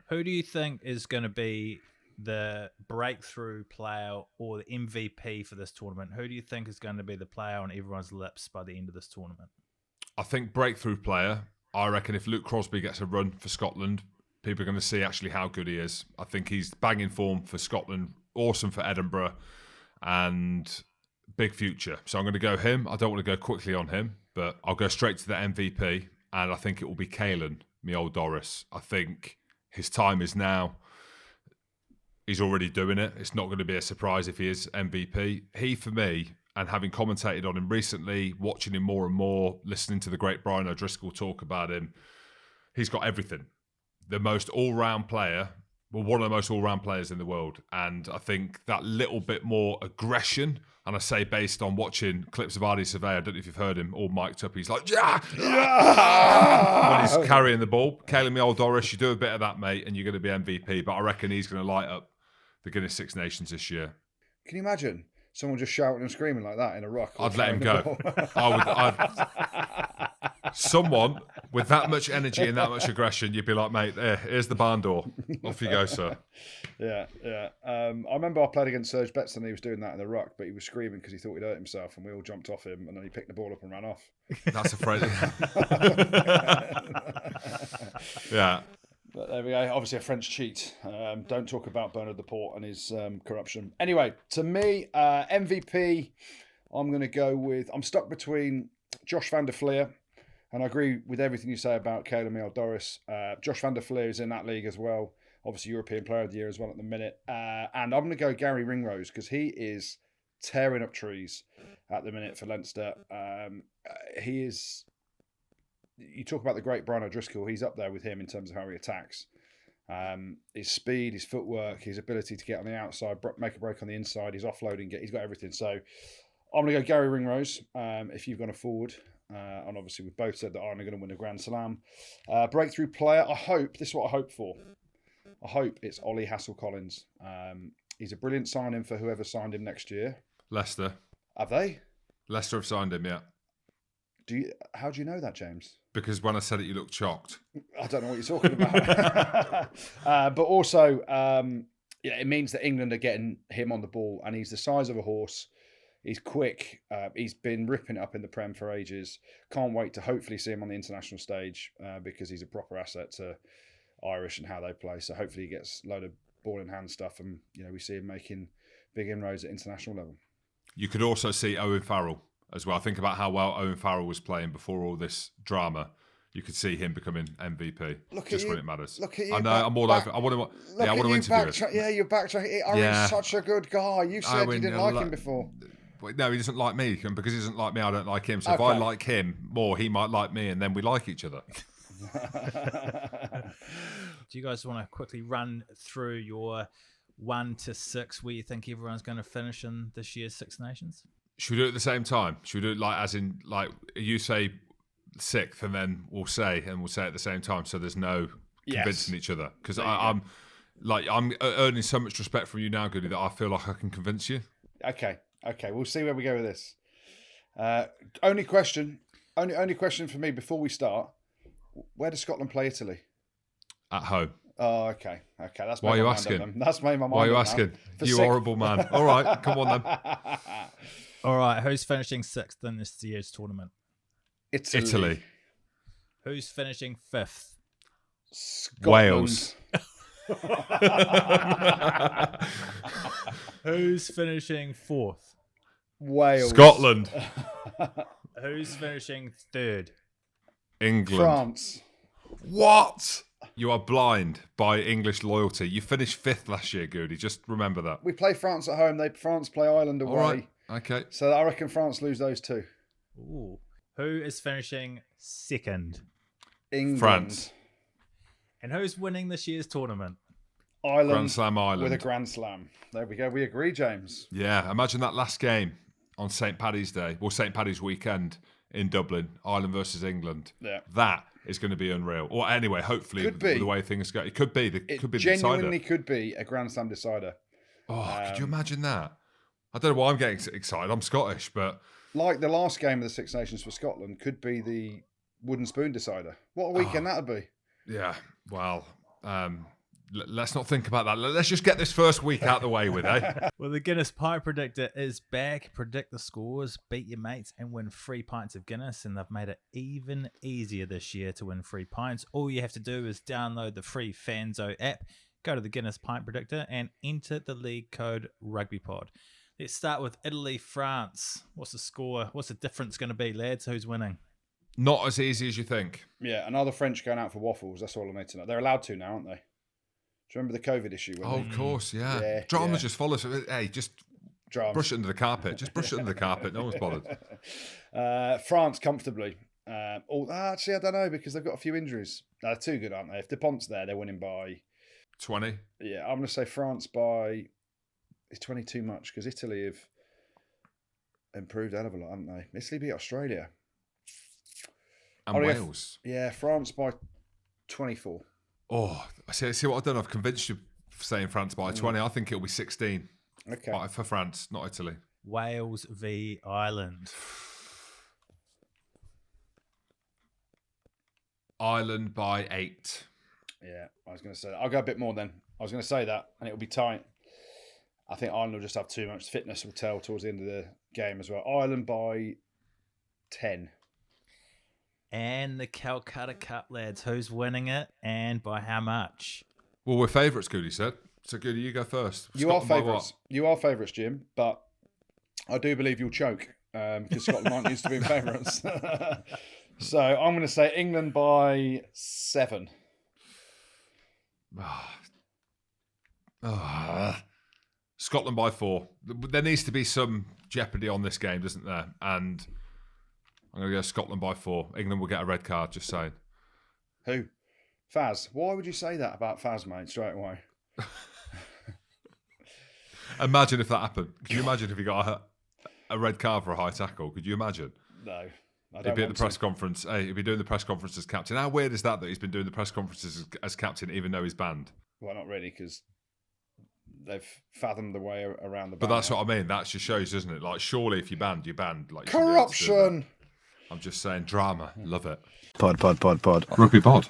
Who do you think is going to be the breakthrough player or the MVP for this tournament? Who do you think is going to be the player on everyone's lips by the end of this tournament? I think breakthrough player. I reckon if Luke Crosby gets a run for Scotland, people are going to see actually how good he is. I think he's banging form for Scotland, awesome for Edinburgh, and big future. So I'm going to go him. I don't want to go quickly on him, but I'll go straight to the MVP, and I think it will be Caelan, me old Doris. I think his time is now. He's already doing it. It's not going to be a surprise if he is MVP. He, for me, and having commentated on him recently, watching him more and more, listening to the great Brian O'Driscoll talk about him, he's got everything. The most all-round player, well, one of the most all-round players in the world. And I think that little bit more aggression, and I say based on watching clips of Ardy Survey, I don't know if you've heard him, all mic'd up, he's like, yeah, when he's carrying the ball. Caelan, me old Doris, you do a bit of that, mate, and you're going to be MVP. But I reckon he's going to light up the Guinness Six Nations this year. Can you imagine someone just shouting and screaming like that in a ruck? I'd let him go. Someone with that much energy and that much aggression, you'd be like, mate, here's the barn door. Off you go, sir. Yeah. I remember I played against Serge Betson and he was doing that in the ruck, but he was screaming because he thought he'd hurt himself, and we all jumped off him, and then he picked the ball up and ran off. That's a phrase. Yeah. But there we go. Obviously a French cheat. Don't talk about Bernard Laporte and his corruption. Anyway, to me, MVP, I'm stuck between Josh van der Fleer, and I agree with everything you say about Caelan Miel Doris. Josh van der Fleer is in that league as well. Obviously European Player of the Year as well at the minute. And I'm going to go Gary Ringrose because he is tearing up trees at the minute for Leinster. He is... You talk about the great Brian O'Driscoll, he's up there with him in terms of how he attacks. His speed, his footwork, his ability to get on the outside, make a break on the inside, his offloading, he's got everything. So I'm going to go Gary Ringrose if you've gone a forward. And obviously we've both said that Ireland are going to win a Grand Slam. Breakthrough player, this is what I hope for. I hope it's Ollie Hassel-Collins. He's a brilliant signing for whoever signed him next year. Leicester. Have they? Leicester have signed him, yeah. How do you know that, James? Because when I said it, you looked shocked. I don't know what you're talking about. But also, it means that England are getting him on the ball, and he's the size of a horse. He's quick. He's been ripping it up in the Prem for ages. Can't wait to hopefully see him on the international stage because he's a proper asset to Irish and how they play. So hopefully he gets a load of ball in hand stuff, and we see him making big inroads at international level. You could also see Owen Farrell as well. Think about how well Owen Farrell was playing before all this drama. You could see him becoming MVP just when it matters. Look at you. I know. I'm all over. I want to interview him. You're backtracking. Owen's such a good guy. You said Owen, you didn't like him before. No, he doesn't like me, and because he doesn't like me, I don't like him. So Okay. if I like him more, he might like me, and then we like each other. Do you guys want to quickly run through your 1 to 6 where you think everyone's going to finish in this year's Six Nations? Should we do it at the same time? Should we do it as in you say 6th, and then we'll say it at the same time, so there's no convincing each other? Because I'm earning so much respect from you now, Goody, that I feel like I can convince you. Okay. We'll see where we go with this. Only question for me before we start: where does Scotland play Italy? At home. Oh, okay. That's why are you asking? That's made my mind. Why are you asking? You horrible man. All right, come on then. All right, who's finishing 6th in this year's tournament? Italy. Who's finishing 5th? Scotland. Wales. Who's finishing 4th? Wales. Scotland. Who's finishing 3rd? England. France. What? You are blind by English loyalty. You finished 5th last year, Goody. Just remember that. We play France at home. France play Ireland away. All right. Okay. So I reckon France lose those two. Ooh. Who is finishing 2nd? England. France. And who's winning this year's tournament? Ireland. Grand Slam Ireland. With a Grand Slam. There we go. We agree, James. Yeah. Imagine that last game on St. Paddy's Day, or St. Paddy's weekend in Dublin, Ireland versus England. Yeah. That is going to be unreal. Or anyway, hopefully, with the way things go. It could be. It could be the decider. Genuinely could be a Grand Slam decider. Oh, could you imagine that? I don't know why I'm getting excited. I'm Scottish, but... Like the last game of the Six Nations for Scotland could be the wooden spoon decider. What a weekend that would be. Yeah, well, let's not think about that. Let's just get this first week out the way with, eh? Well, the Guinness Pint Predictor is back. Predict the scores, beat your mates, and win free pints of Guinness. And they've made it even easier this year to win free pints. All you have to do is download the free Fanzo app, go to the Guinness Pint Predictor, and enter the league code RugbyPod. Let's start with Italy, France. What's the score? What's the difference going to be, lads? Who's winning? Not as easy as you think. Yeah, and are the French going out for waffles? That's all I need to know. They're allowed to now, aren't they? Do you remember the COVID issue? Oh, of course, yeah. Drama just follows. Hey, just brush it under the carpet. Just brush it under the carpet. No one's bothered. France comfortably. Actually, I don't know because they've got a few injuries. They're too good, aren't they? If Dupont's there, they're winning by 20. Yeah, I'm going to say France by. Is 20 too much? Because Italy have improved a hell of a lot, haven't they? Italy beat Australia. And Wales. Yeah, France by 24. Oh, see what I've done? I've convinced you saying France by 20. I think it'll be 16. Okay. For France, not Italy. Wales v Ireland. Ireland by 8. Yeah, I was going to say that. I'll go a bit more then. I was going to say that, and it'll be tight. I think Ireland will just have too much. Fitness will tell towards the end of the game as well. Ireland by 10. And the Calcutta Cup, lads. Who's winning it and by how much? Well, we're favourites, Goody said. So, Goody, you go first. You are favourites. You are favourites, Jim, but I do believe you'll choke because Scotland aren't used to being favourites. So I'm going to say England by 7. Scotland by 4. There needs to be some jeopardy on this game, doesn't there? And I'm going to go Scotland by 4. England will get a red card, just saying. Who? Faz. Why would you say that about Faz, mate, straight away? Imagine if that happened. Could you imagine if he got a red card for a high tackle? Could you imagine? No. I don't He'd be at want the press conference. Hey, he'd be doing the press conference as captain. How weird is that he's been doing the press conferences as captain even though he's banned? Well, not really, because they've fathomed the way around the ban. But that's what I mean. That just shows, doesn't it? Like, surely if you're banned, you're banned. Like, corruption! I'm just saying, drama. Love it. Pod. Rugby pod.